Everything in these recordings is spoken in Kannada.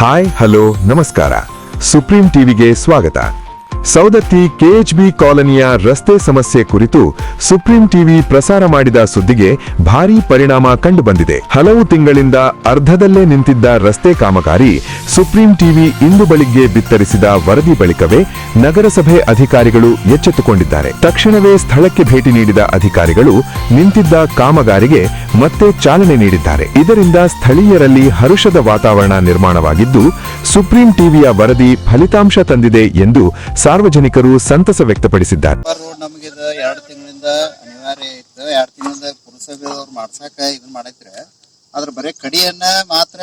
ಹಾಯ್ ಹಲೋ ನಮಸ್ಕಾರ. ಸುಪ್ರೀಂ ಟಿವಿಗೆ ಸ್ವಾಗತ. ಸೌದತ್ತಿ ಕೆಎಚ್ಬಿ ಕಾಲನಿಯ ರಸ್ತೆ ಸಮಸ್ಯೆ ಕುರಿತು ಸುಪ್ರೀಂ ಟಿವಿ ಪ್ರಸಾರ ಮಾಡಿದ ಸುದ್ದಿಗೆ ಭಾರೀ ಪರಿಣಾಮ ಕಂಡುಬಂದಿದೆ. ಹಲವು ತಿಂಗಳಿಂದ ಅರ್ಧದಲ್ಲೇ ನಿಂತಿದ್ದ ರಸ್ತೆ ಕಾಮಗಾರಿ ಸುಪ್ರೀಂ ಟಿವಿ ಇಂದು ಬೆಳಿಗ್ಗೆ ಬಿತ್ತರಿಸಿದ ವರದಿ ಬಳಿಕವೇ ನಗರಸಭೆ ಅಧಿಕಾರಿಗಳು ಎಚ್ಚೆತ್ತುಕೊಂಡಿದ್ದಾರೆ. ತಕ್ಷಣವೇ ಸ್ಥಳಕ್ಕೆ ಭೇಟಿ ನೀಡಿದ ಅಧಿಕಾರಿಗಳು ನಿಂತಿದ್ದ ಕಾಮಗಾರಿಗೆ ಮತ್ತೆ ಚಾಲನೆ ನೀಡಿದ್ದಾರೆ. ಇದರಿಂದ ಸ್ಥಳೀಯರಲ್ಲಿ ಹರುಷದ ವಾತಾವರಣ ನಿರ್ಮಾಣವಾಗಿದ್ದು, ಸುಪ್ರೀಂ ಟಿವಿಯ ವರದಿ ಫಲಿತಾಂಶ ತಂದಿದೆ ಎಂದು ಸಾರ್ವಜನಿಕರು ಸಂತಸ ವ್ಯಕ್ತಪಡಿಸಿದ್ದಾರೆ. ನಮಗೆ 2 ತಿಂಗಳಿಂದ ಅನಿವಾರ್ಯ ಇತ್ತು. 2 ತಿಂಗಳಿಂದ ಪುರಸಭೆಯವರು ಮಾಡ್ಸಾಕ ಇದನ್ನ ಮಾಡೈತ್ರೆ, ಅದ್ರ ಬರೀ ಕಡಿಯನ್ನ ಮಾತ್ರ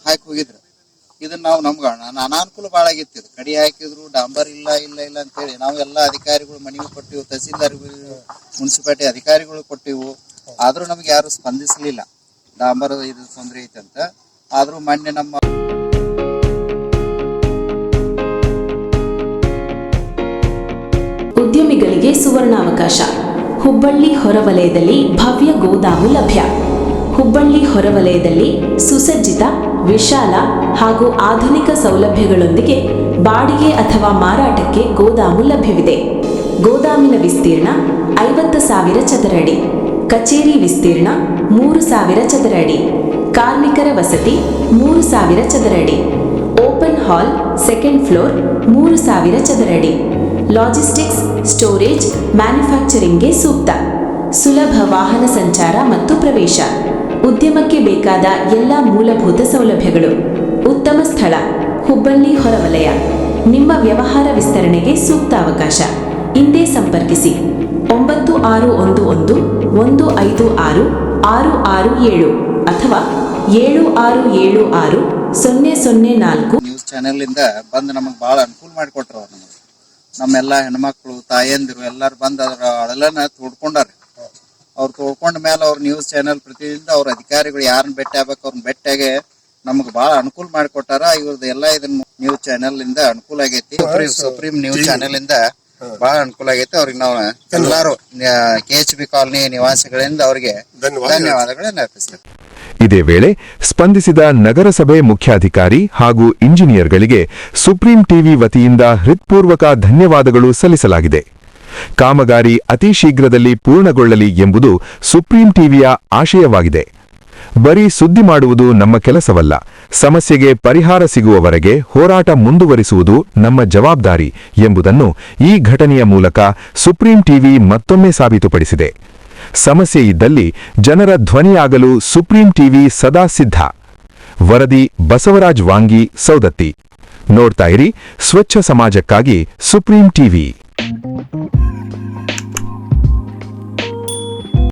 ಹಾಕಿ ಹೋಗಿದ್ರು. ಇದನ್ನ ನಾವು ನಮ್ಗೆ ಅನಾನುಕೂಲ ಭಾಳ ಆಗಿತ್ತು. ಇದು ಕಡಿ ಹಾಕಿದ್ರು ಡಾಂಬರ್ ಇಲ್ಲ ಇಲ್ಲ ಇಲ್ಲ ಅಂತೇಳಿ ನಾವು ಎಲ್ಲ ಅಧಿಕಾರಿಗಳು ಮನವಿ ಕೊಟ್ಟಿವು, ತಹಸೀಲ್ದಾರ್ಗಳು ಮುನ್ಸಿಪಾಲಿಟಿ ಅಧಿಕಾರಿಗಳು ಕೊಟ್ಟಿವು. ಆದ್ರೂ ನಮ್ಗೆ ಯಾರು ಸ್ಪಂದಿಸಲಿಲ್ಲ. ಡಾಂಬರ್ ಇದು ತೊಂದರೆ ಐತೆ ಅಂತ. ಆದ್ರೂ ಮೊನ್ನೆ ನಮ್ಮ ಉದ್ಯಮಿಗಳಿಗೆ ಸುವರ್ಣಾವಕಾಶ. ಹುಬ್ಬಳ್ಳಿ ಹೊರವಲಯದಲ್ಲಿ ಭವ್ಯ ಗೋದಾಮು ಲಭ್ಯ. ಹುಬ್ಬಳ್ಳಿ ಹೊರವಲಯದಲ್ಲಿ ಸುಸಜ್ಜಿತ, ವಿಶಾಲ ಹಾಗೂ ಆಧುನಿಕ ಸೌಲಭ್ಯಗಳೊಂದಿಗೆ ಬಾಡಿಗೆ ಅಥವಾ ಮಾರಾಟಕ್ಕೆ ಗೋದಾಮು ಲಭ್ಯವಿದೆ. ಗೋದಾಮಿನ ವಿಸ್ತೀರ್ಣ 50,000 ಚದರ ಅಡಿ, ಕಚೇರಿ ವಿಸ್ತೀರ್ಣ 3,000 ಚದರ ಅಡಿ, ಕಾರ್ಮಿಕರ ವಸತಿ 3,000 ಚದರ ಅಡಿ, ಓಪನ್ ಹಾಲ್ ಸೆಕೆಂಡ್ ಫ್ಲೋರ್ 3,000 ಚದರ ಅಡಿ. ಲಾಜಿಸ್ಟಿಕ್ಸ್, ಸ್ಟೋರೇಜ್, ಮ್ಯಾನುಫ್ಯಾಕ್ಚರಿಂಗ್ಗೆ ಸೂಕ್ತ. ಸುಲಭ ವಾಹನ ಸಂಚಾರ ಮತ್ತು ಪ್ರವೇಶ. ಉದ್ಯಮಕ್ಕೆ ಬೇಕಾದ ಎಲ್ಲ ಮೂಲಭೂತ ಸೌಲಭ್ಯಗಳು. ಉತ್ತಮ ಸ್ಥಳ ಹುಬ್ಬಳ್ಳಿ ಹೊರವಲಯ. ನಿಮ್ಮ ವ್ಯವಹಾರ ವಿಸ್ತರಣೆಗೆ ಸೂಕ್ತ ಅವಕಾಶ. ಇಂದೇ ಸಂಪರ್ಕಿಸಿ 9611-156-667 ಅಥವಾ 7676-004. ನ್ಯೂಸ್ ಚಾನೆಲ್ ಇಂದ ಬಂದು ನಮಗೆ ಬಹಳ ಅನುಕೂಲ ಮಾಡಿಕೊಟ್ರು. ನಮಗೆ ನಮ್ಮೆಲ್ಲ ಹೆಣ್ಮಕ್ಳು ತಾಯಂದಿರು ಎಲ್ಲರೂ ಬಂದು ಅದರ ಅಳಲನ್ನ ತೋಡ್ಕೊಂಡಾರ. ಅವ್ರು ತೋಡ್ಕೊಂಡ ಮೇಲೆ ಅವ್ರ ನ್ಯೂಸ್ ಚಾನೆಲ್ ಪ್ರತಿನಿಧಿಯಿಂದ ಅವ್ರ ಅಧಿಕಾರಿಗಳು ಯಾರನ್ನ ಭೇಟಿ ಆಗ್ಬೇಕು ಅವ್ರನ್ನ ಭೇಟಿಯಾಗೆ ನಮ್ಗೆ ಬಹಳ ಅನುಕೂಲ ಮಾಡಿಕೊಟ್ಟಾರ. ಇವ್ರದ್ದು ಎಲ್ಲ ಇದನ್ನ ನ್ಯೂಸ್ ಚಾನೆಲ್ ಇಂದ ಅನುಕೂಲ ಆಗೈತಿ. ಸುಪ್ರೀಂ ನ್ಯೂಸ್ ಚಾನೆಲ್ ಇಂದ ಬಹಳ ಅನುಕೂಲ ಆಗೈತಿ. ಅವ್ರಿಗೆ ನಾವು ಎಲ್ಲಾರು ಕೆಎಚ್ಬಿ ಕಾಲನಿ ನಿವಾಸಿಗಳಿಂದ ಅವರಿಗೆ ಧನ್ಯವಾದಗಳನ್ನ ಅರ್ಪಿಸ್ತೇವೆ. ಇದೇ ವೇಳೆ ಸ್ಪಂದಿಸಿದ ನಗರಸಭೆ ಮುಖ್ಯಾಧಿಕಾರಿ ಹಾಗೂ ಇಂಜಿನಿಯರ್ಗಳಿಗೆ ಸುಪ್ರೀಂ ಟಿವಿ ವತಿಯಿಂದ ಹೃತ್ಪೂರ್ವಕ ಧನ್ಯವಾದಗಳು ಸಲ್ಲಿಸಲಾಗಿದೆ. ಕಾಮಗಾರಿ ಅತಿ ಶೀಘ್ರದಲ್ಲಿ ಪೂರ್ಣಗೊಳ್ಳಲಿ ಎಂಬುದು ಸುಪ್ರೀಂ ಟಿವಿಯ ಆಶಯವಾಗಿದೆ. ಬರೀ ಸುದ್ದಿ ಮಾಡುವುದು ನಮ್ಮ ಕೆಲಸವಲ್ಲ, ಸಮಸ್ಯೆಗೆ ಪರಿಹಾರ ಸಿಗುವವರೆಗೆ ಹೋರಾಟ ಮುಂದುವರಿಸುವುದು ನಮ್ಮ ಜವಾಬ್ದಾರಿ ಎಂಬುದನ್ನು ಈ ಘಟನೆಯ ಮೂಲಕ ಸುಪ್ರೀಂ ಟಿವಿ ಮತ್ತೊಮ್ಮೆ ಸಾಬೀತುಪಡಿಸಿದೆ. ಸಮಸ್ಯೆ ಇದ್ದಲ್ಲಿ ಜನರ ಧ್ವನಿಯಾಗಲು ಸುಪ್ರೀಂ ಟಿವಿ ಸದಾ ಸಿದ್ಧ. ವರದಿ ಬಸವರಾಜ್ ವಾಂಗಿ, ಸೌದತ್ತಿ. ನೋಡ್ತಾ ಇರಿ ಸ್ವಚ್ಛ ಸಮಾಜಕ್ಕಾಗಿ ಸುಪ್ರೀಂ ಟಿವಿ.